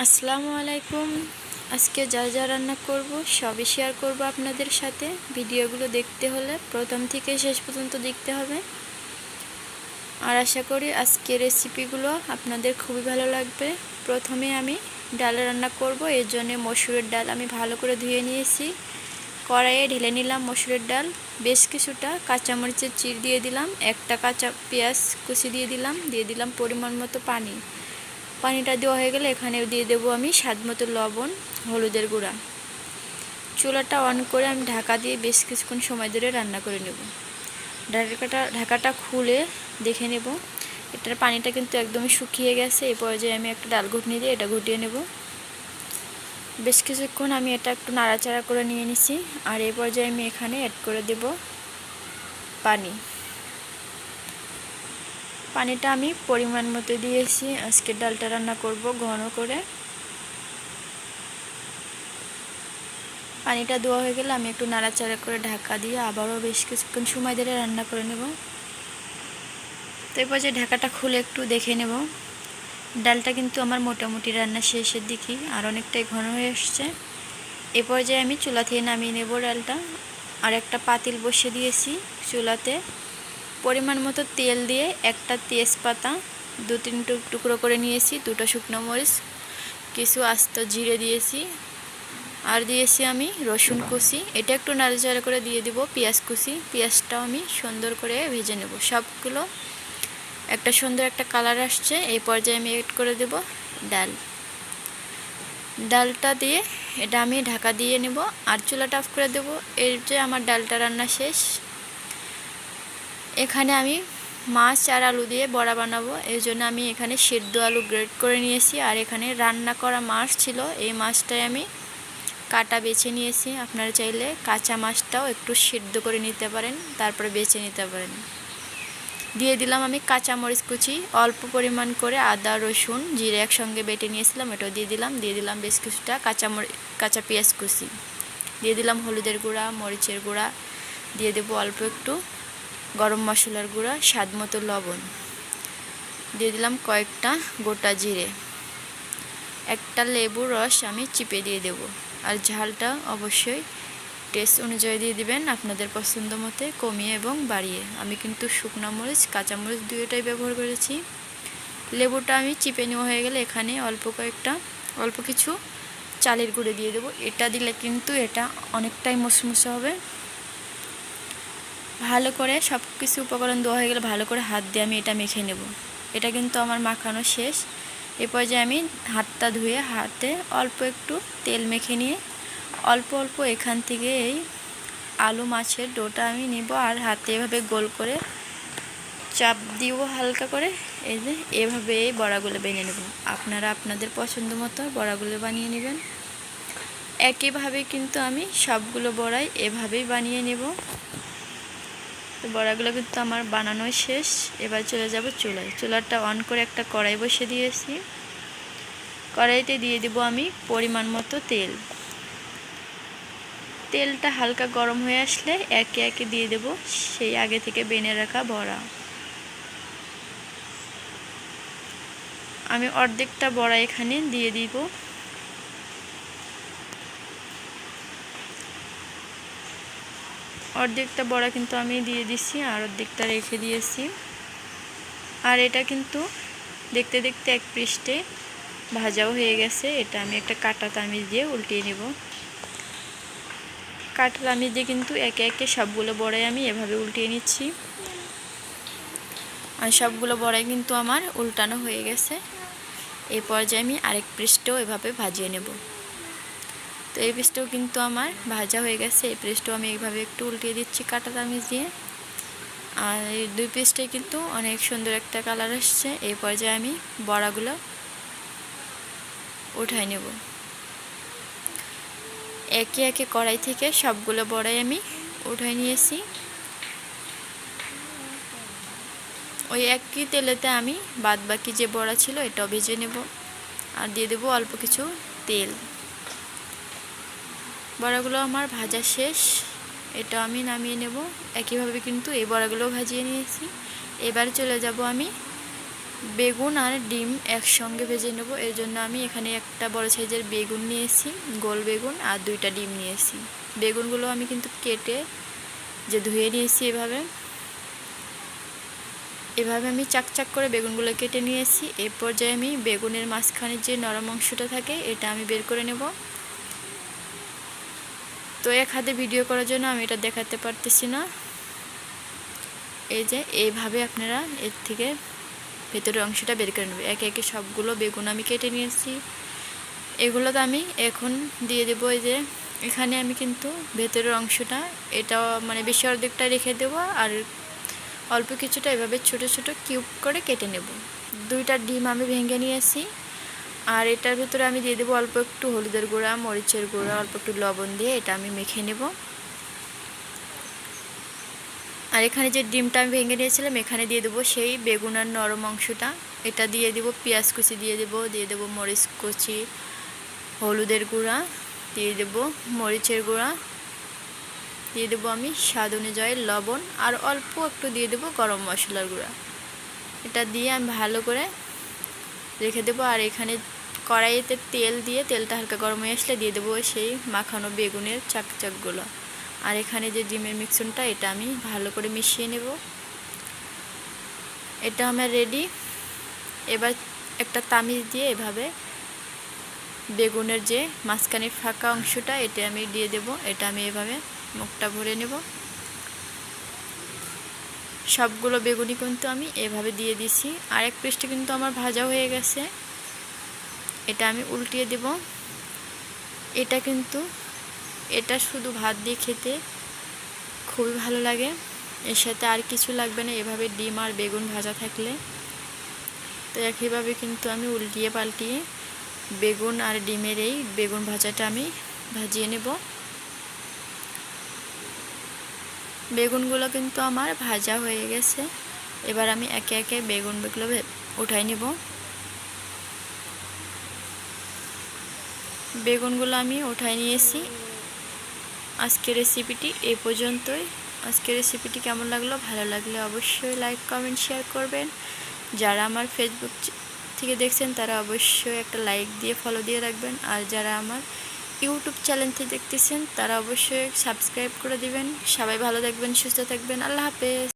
আসসালামু আলাইকুম। আজকে যা যা রান্না করব সবই শেয়ার করব আপনাদের সাথে। ভিডিওগুলো দেখতে হলে প্রথম থেকে শেষ পর্যন্ত দেখতে হবে। আর আশা করি আজকের রেসিপিগুলো আপনাদের খুবই ভালো লাগবে। প্রথমে আমি ডাল রান্না করব, এর জন্য মসুরের ডাল আমি ভালো করে ধুয়ে নিয়েছি। কড়াইয়ে ঢেলে নিলাম মসুরের ডাল, বেশ কিছুটা কাঁচামরিচের চিড় দিয়ে দিলাম, একটা কাঁচা পেঁয়াজ কুচি দিয়ে দিলাম পরিমাণ মতো পানি। পানিটা দেওয়া হয়ে গেলে এখানে দিয়ে দেবো আমি স্বাদমতো লবণ, হলুদের গুঁড়া। চুলাটা অন করে আমি ঢাকা দিয়ে বেশ কিছুক্ষণ সময় ধরে রান্না করে নেব। ঢাকাটা খুলে দেখে নেব এটার পানিটা কিন্তু একদমই শুকিয়ে গেছে। এই পর্যায়ে আমি একটা ডাল ঘুটনি দিয়ে এটা ঘুটিয়ে নেব। বেশ কিছুক্ষণ আমি এটা একটু নাড়াচাড়া করে নিয়ে নিছি। আর এই পর্যায়ে আমি এখানে অ্যাড করে দেব পানি। পানিটা আমি পরিমাণ মতো দিয়েছি। আজকে ডালটা রান্না করব ঘন করে। পানিটা দেওয়া হয়ে গেলে আমি একটু নাড়াচাড়া করে ঢাকা দিয়ে আবারও বেশ কিছুক্ষণ সময় ধরে রান্না করে নেব। তো এরপর যে ঢাকাটা খুলে একটু দেখে নেব, ডালটা কিন্তু আমার মোটামুটি রান্না শেষের দিকে, আর অনেকটাই ঘন হয়ে আসছে। এ পর্যায়ে আমি চুলা থেকে নামিয়ে নেব ডালটা। আর একটা পাতিল বসিয়ে দিয়েছি চুলাতে। পরিমাণ মতো তেল দিয়ে একটা তেজপাতা 2-3 টুকরো করে নিয়েছি, 2টা শুকনো মরিচ, কিছু আস্ত জিরে দিয়েছি, আর দিয়েছি আমি রসুন কুচি। এটা একটু নাড়াচাড়া করে দিয়ে দেব পেঁয়াজ কুচি। পেঁয়াজটাও আমি সুন্দর করে ভেজে নেব। সবগুলো একটা সুন্দর একটা কালার আসছে। এই পর্যায়ে আমি এড করে দেব ডালটা দিয়ে এটা আমি ঢাকা দিয়ে নেব আর চুলাটা অফ করে দেব। এর যে আমার ডালটা রান্না শেষ। এখানে আমি মাছ আর আলু দিয়ে বড়া বানাবো, এই জন্য আমি এখানে সিদ্ধ আলু গ্রেট করে নিয়েছি। আর এখানে রান্না করা মাছ ছিল, এই মাছটাই আমি কাটা বেছে নিয়েছি। আপনারা চাইলে কাঁচা মাছটাও একটু সিদ্ধ করে নিতে পারেন, তারপরে বেছে নিতে পারেন। দিয়ে দিলাম আমি কাঁচা মরিচ কুচি, অল্প পরিমাণ করে আদা রসুন জিরে একসঙ্গে বেটে নিয়েছিলাম, এটাও দিয়ে দিলাম বেশ কিছুটা কাঁচা পেঁয়াজ কুচি। দিয়ে দিলাম হলুদের গুঁড়া, মরিচের গুঁড়া, দিয়ে দেবো অল্প একটু গরম মশলার গুঁড়া, স্বাদ মতো লবণ, দিয়ে দিলাম কয়েকটা গোটা জিরে, একটা লেবুর রস আমি চিপে দিয়ে দেব। আর ঝালটা অবশ্যই টেস্ট অনুযায়ী দিয়ে দিবেন, আপনাদের পছন্দ মতে কমিয়ে এবং বাড়িয়ে। আমি কিন্তু শুকনো মরিচ কাঁচামরিচ দুটোটাই ব্যবহার করেছি। লেবুটা আমি চিপে নেওয়া হয়ে গেলে এখানে অল্প কিছু চালের গুঁড়ো দিয়ে দেবো। এটা দিলে কিন্তু এটা অনেকটাই মুসমুসে হবে। ভালো করে সব কিছু উপকরণ দেওয়া হয়ে গেলে ভালো করে হাত দিয়ে আমি এটা মেখে নেব। এটা কিন্তু আমার মাখানো শেষ। এ পর্যায়ে আমি হাতটা ধুয়ে হাতে অল্প একটু তেল মেখে নিয়ে অল্প অল্প এখান থেকে এই আলু মাছের ডোটা আমি নেব আর হাতে এভাবে গোল করে চাপ দিব হালকা করে। এই যে এভাবে এই বড়াগুলো বেনে নেব। আপনারা আপনাদের পছন্দ মতো বড়াগুলো বানিয়ে নেবেন। একইভাবে কিন্তু আমি সবগুলো বড়াই এভাবেই বানিয়ে নেব। তো বড়াগুলো কিন্তু আমার বানানো শেষ। এবার চলে যাব চুলায়। চুলাটা অন করে একটা কড়াই বসিয়ে দিয়েছি। কড়াইতে দিয়ে দেব আমি পরিমাণ মতো তেল। তেলটা হালকা গরম হয়ে আসলে একে একে দিয়ে দেব সেই আগে থেকে বেনে রাখা বড়া। আমি অর্ধেকটা বড়া এখানে দিয়ে দিব। অর্ধেকটা বড়া কিন্তু আমি দিয়ে দিছি আর অর্ধেকটা রেখে দিয়েছি। আর এটা কিন্তু দেখতে দেখতে এক পৃষ্ঠে ভাজাও হয়ে গেছে। এটা আমি একটা কাঁটা চামচ দিয়ে উল্টিয়ে নেব। কাঁটা চামচ দিয়ে কিন্তু একে একে সবগুলো বড়াই আমি এভাবে উল্টিয়ে নিচ্ছি। আর সবগুলো বড়াই কিন্তু আমার উল্টানো হয়ে গেছে। এই পর্যায়ে আমি আরেক পৃষ্ঠও এভাবে ভাজিয়ে নেব। তো এই পৃষ্ঠও কিন্তু আমার ভাজা হয়ে গেছে। এই পৃষ্ঠও আমি এইভাবে একটু উল্টিয়ে দিচ্ছি কাঁটা চামচ দিয়ে। আর এই দুই পৃষ্ঠে কিন্তু অনেক সুন্দর একটা কালার আসছে। এই পর্যায়ে আমি বড়াগুলো উঠাই নেব। একে একে কড়াই থেকে সবগুলো বড়াই আমি উঠাই নিয়েছি। ওই একই তেলেতে আমি বাদ বাকি যে বড়া ছিল এটাও ভেজে নেব। আর দিয়ে দেবো অল্প কিছু তেল। বড়াগুলো আমার ভাজা শেষ। এটা আমি নামিয়ে নেব। একইভাবে কিন্তু এই বড়াগুলো ভাজিয়ে নিয়েছি। এবার চলে যাব আমি বেগুন আর ডিম একসঙ্গে ভেজে নেব। এর জন্য আমি এখানে একটা বড় সাইজের বেগুন নিয়েছি, গোল বেগুন, আর 2টা ডিম নিয়েছি। বেগুনগুলো আমি কিন্তু কেটে ধুয়ে নিয়েছি। এভাবে আমি চাকচাক করে বেগুনগুলো কেটে নিয়েছি। এই পর্যায়ে আমি বেগুনের মাঝখানে যে নরম অংশটা থাকে এটা আমি বের করে নেব। তো এক হাতে ভিডিও করার জন্য আমি এটা দেখাতে পারতেছি না। এই যে এইভাবে আপনারা এর থেকে ভেতরের অংশটা বের করে নেবে। একে একে সবগুলো বেগুন আমি কেটে নিয়েছি। এগুলো তো আমি এখন দিয়ে দেবো। এই যে এখানে আমি কিন্তু ভেতরের অংশটা এটা মানে বেশি অর্ধেকটা রেখে দেবো, আর অল্প কিছুটা এভাবে ছোট ছোট কিউব করে কেটে নেব। 2টা ডিম আমি ভেঙে নিয়েছি, আর এটার ভিতরে আমি দিয়ে দেবো অল্প একটু হলুদের গুঁড়া, মরিচের গুঁড়া, অল্প একটু লবণ দিয়ে এটা আমি মেখে নেব। আর এখানে যে ডিমটা আমি ভেঙে নিয়েছিলাম এখানে দিয়ে দেবো সেই বেগুন আর নরম অংশটা। এটা দিয়ে দেবো পেঁয়াজ কুচি, দিয়ে দেবো মরিচ কুচি, হলুদের গুঁড়া, দিয়ে দেবো মরিচের গুঁড়া, দিয়ে দেবো আমি স্বাদ অনুযায়ী লবণ, আর অল্প একটু দিয়ে দেবো গরম মশলার গুঁড়া। এটা দিয়ে আমি ভালো করে রেখে দেবো। আর এখানে কড়াইতে তেল দিয়ে তেলটা হালকা গরম হয়ে আসলে দিয়ে দেবো সেই মাখানো বেগুনের চাকচাকগুলো। আর এখানে যে ডিমের মিশ্রণটা এটা আমি ভালো করে মিশিয়ে নেব। এটা আমার রেডি। এবার একটা তামিজ দিয়ে এভাবে বেগুনের যে মাঝখানে ফাঁকা অংশটা এটা আমি দিয়ে দেব। এটা আমি এভাবে মুখটা ভরে নেব। সবগুলো বেগুনি কিন্তু আমি এভাবে দিয়ে দিছি। আর এক পিসটা কিন্তু আমার ভাজা হয়ে গেছে, এটা আমি উল্টিয়ে দেব। এটা শুধু ভাত দিয়ে খেতে খুবই ভালো লাগে, এর সাথে আর কিছু লাগবে না এভাবে ডিম আর বেগুন ভাজা থাকলে। তো একইভাবে কিন্তু আমি উল্টিয়ে পাল্টিয়ে বেগুন আর ডিমের এই বেগুন ভাজাটা আমি ভাজিয়ে নেব। বেগুনগুলো কিন্তু আমার ভাজা হয়ে গেছে। এবার আমি একে একে বেগুনগুলো উঠাই নেব। বেগুনগুলো আমি উঠাই নিয়েছি। আজকের রেসিপিটি এই পর্যন্তই। আজকের রেসিপিটি কেমন লাগলো, ভালো লাগলে অবশ্যই লাইক কমেন্ট শেয়ার করবেন। যারা আমার ফেসবুক থেকে দেখছেন তারা অবশ্যই একটা লাইক দিয়ে ফলো দিয়ে রাখবেন। আর যারা আমার ইউটিউব চ্যানেল থেকে দেখতেছেন তারা অবশ্যই সাবস্ক্রাইব করে দিবেন। সবাই ভালো থাকবেন, সুস্থ থাকবেন। আল্লাহ হাফেজ।